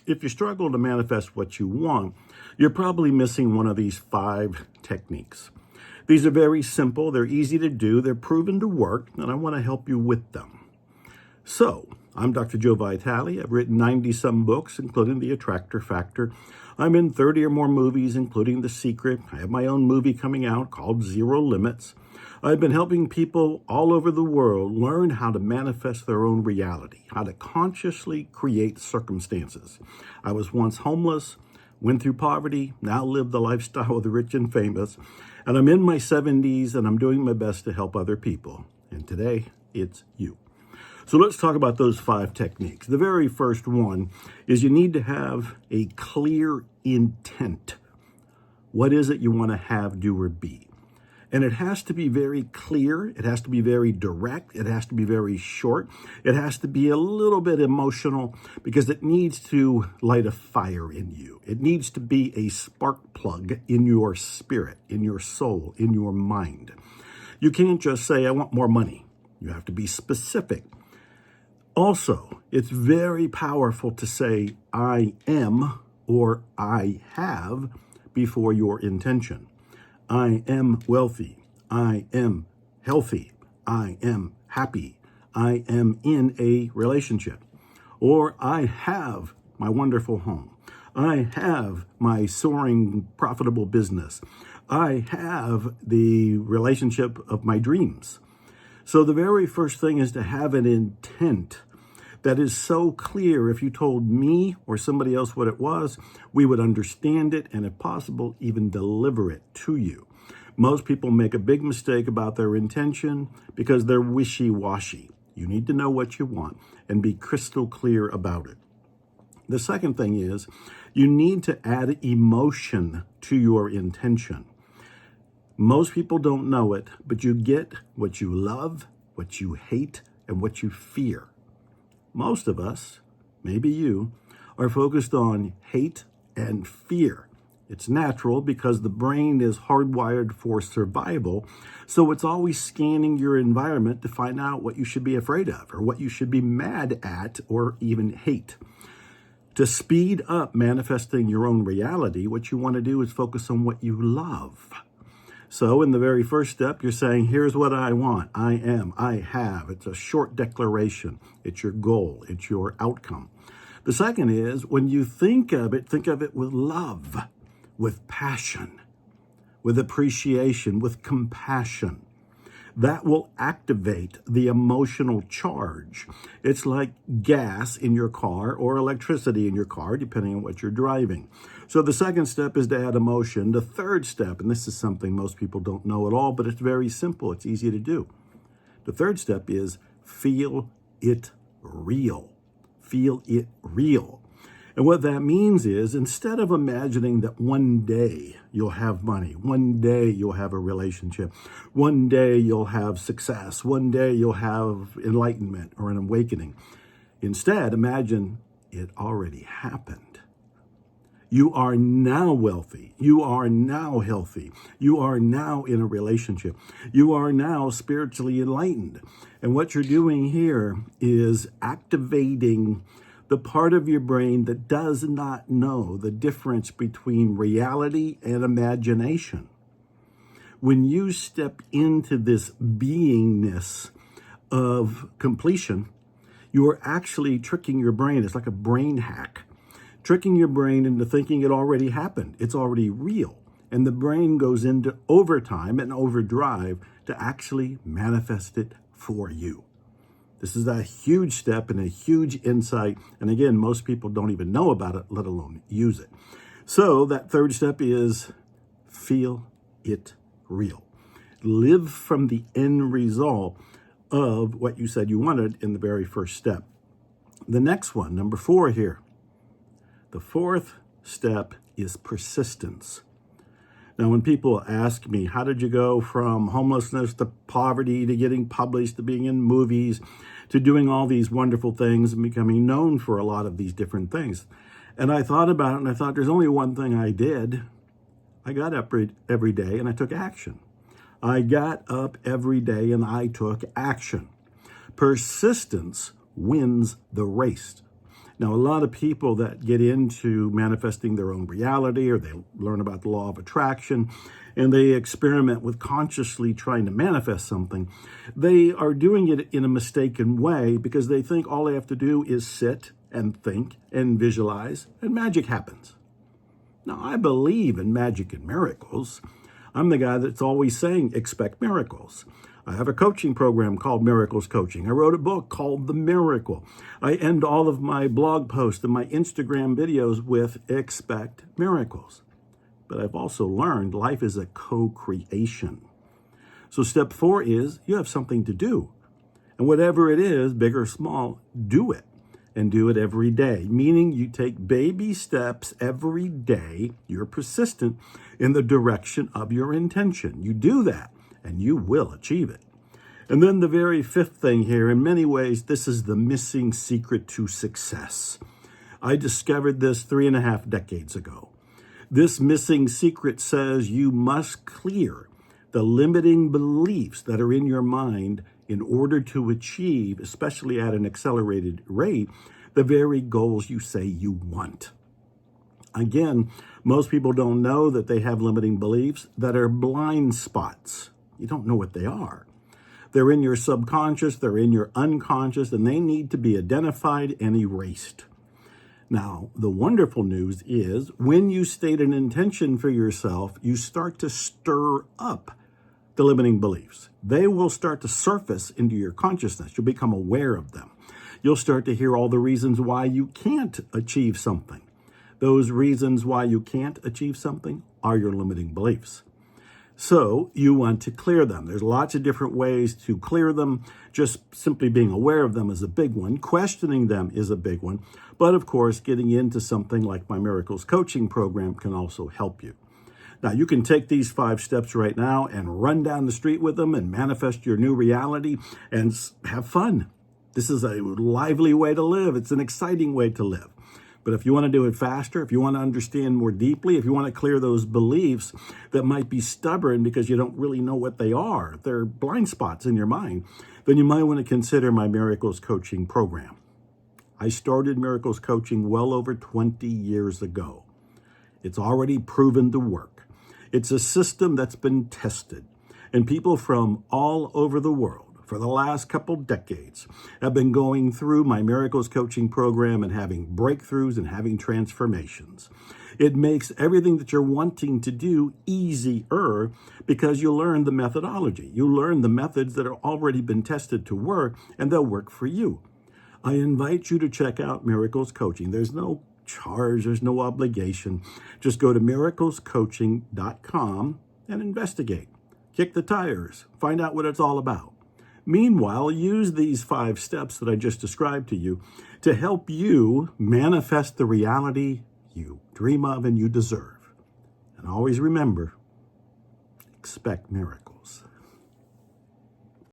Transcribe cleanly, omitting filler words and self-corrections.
if you struggle to manifest what you want, you're probably missing one of these 5 techniques. These are very simple, they're easy to do, they're proven to work, and I want to help you with them. So, I'm Dr. Joe Vitale. I've written 90-some books, including The Attractor Factor. I'm in 30 or more movies, including The Secret. I have my own movie coming out called Zero Limits. I've been helping people all over the world learn how to manifest their own reality, how to consciously create circumstances. I was once homeless, went through poverty, now live the lifestyle of the rich and famous, and I'm in my 70s and I'm doing my best to help other people. And today, it's you. So let's talk about those 5 techniques. The very first one is you need to have a clear intent. What is it you want to have, do, or be? And it has to be very clear. It has to be very direct. It has to be very short. It has to be a little bit emotional because it needs to light a fire in you. It needs to be a spark plug in your spirit, in your soul, in your mind. You can't just say, I want more money. You have to be specific. Also, it's very powerful to say, I am or I have before your intention. I am wealthy. I am healthy. I am happy. I am in a relationship. Or I have my wonderful home. I have my soaring, profitable business. I have the relationship of my dreams. So the very first thing is to have an intent that is so clear. If you told me or somebody else what it was, we would understand it and, if possible, even deliver it to you. Most people make a big mistake about their intention because they're wishy-washy. You need to know what you want and be crystal clear about it. The second thing is you need to add emotion to your intention. Most people don't know it, but you get what you love, what you hate, and what you fear. Most of us, maybe you, are focused on hate and fear. It's natural because the brain is hardwired for survival, so it's always scanning your environment to find out what you should be afraid of or what you should be mad at or even hate. To speed up manifesting your own reality, what you want to do is focus on what you love. So in the very first step, you're saying, here's what I want. I am, I have. It's a short declaration. It's your goal. It's your outcome. The second is when you think of it with love, with passion, with appreciation, with compassion. That will activate the emotional charge. It's like gas in your car or electricity in your car, depending on what you're driving. So the second step is to add emotion. The third step, and this is something most people don't know at all, but it's very simple. It's easy to do. The third step is feel it real. Feel it real. And what that means is instead of imagining that one day you'll have money, one day you'll have a relationship, one day you'll have success, one day you'll have enlightenment or an awakening, instead imagine it already happened. You are now wealthy. You are now healthy. You are now in a relationship. You are now spiritually enlightened. And what you're doing here is activating the part of your brain that does not know the difference between reality and imagination. When you step into this beingness of completion, you are actually tricking your brain. It's like a brain hack, tricking your brain into thinking it already happened. It's already real. And the brain goes into overtime and overdrive to actually manifest it for you. This is a huge step and a huge insight. And again, most people don't even know about it, let alone use it. So that third step is feel it real. Live from the end result of what you said you wanted in the very first step. The next one, number 4 here. The fourth step is persistence. Now, when people ask me, how did you go from homelessness to poverty to getting published to being in movies to doing all these wonderful things and becoming known for a lot of these different things? And I thought about it and I thought there's only one thing I did. I got up every day and I took action. I got up every day and I took action. Persistence wins the race. Now, a lot of people that get into manifesting their own reality, or they learn about the law of attraction and they experiment with consciously trying to manifest something, they are doing it in a mistaken way because they think all they have to do is sit and think and visualize and magic happens. Now, I believe in magic and miracles. I'm the guy that's always saying, expect miracles. I have a coaching program called Miracles Coaching. I wrote a book called The Miracle. I end all of my blog posts and my Instagram videos with expect miracles. But I've also learned life is a co-creation. So step 4 is you have something to do. And whatever it is, big or small, do it. And do it every day, meaning you take baby steps every day. You're persistent in the direction of your intention. You do that, and you will achieve it. And then the very 5th thing here, in many ways, this is the missing secret to success. I discovered this 3.5 decades ago. This missing secret says you must clear the limiting beliefs that are in your mind in order to achieve, especially at an accelerated rate, the very goals you say you want. Again, most people don't know that they have limiting beliefs that are blind spots. You don't know what they are. They're in your subconscious, they're in your unconscious, and they need to be identified and erased. Now, the wonderful news is when you state an intention for yourself, you start to stir up the limiting beliefs. They will start to surface into your consciousness. You'll become aware of them. You'll start to hear all the reasons why you can't achieve something. Those reasons why you can't achieve something are your limiting beliefs. So you want to clear them. There's lots of different ways to clear them. Just simply being aware of them is a big one. Questioning them is a big one. But of course, getting into something like my Miracles Coaching program can also help you. Now, you can take these 5 steps right now and run down the street with them and manifest your new reality and have fun. This is a lively way to live. It's an exciting way to live. But if you want to do it faster, if you want to understand more deeply, if you want to clear those beliefs that might be stubborn because you don't really know what they are, they're blind spots in your mind, then you might want to consider my Miracles Coaching program. I started Miracles Coaching well over 20 years ago. It's already proven to work. It's a system that's been tested, and people from all over the world for the last couple decades have been going through my Miracles Coaching program and having breakthroughs and having transformations. It makes everything that you're wanting to do easier because you learn the methodology. You learn the methods that have already been tested to work, and they'll work for you. I invite you to check out Miracles Coaching. There's no charge, there's no obligation. Just go to miraclescoaching.com and investigate. Kick the tires, find out what it's all about. Meanwhile, use these 5 steps that I just described to you to help you manifest the reality you dream of and you deserve. And always remember, expect miracles.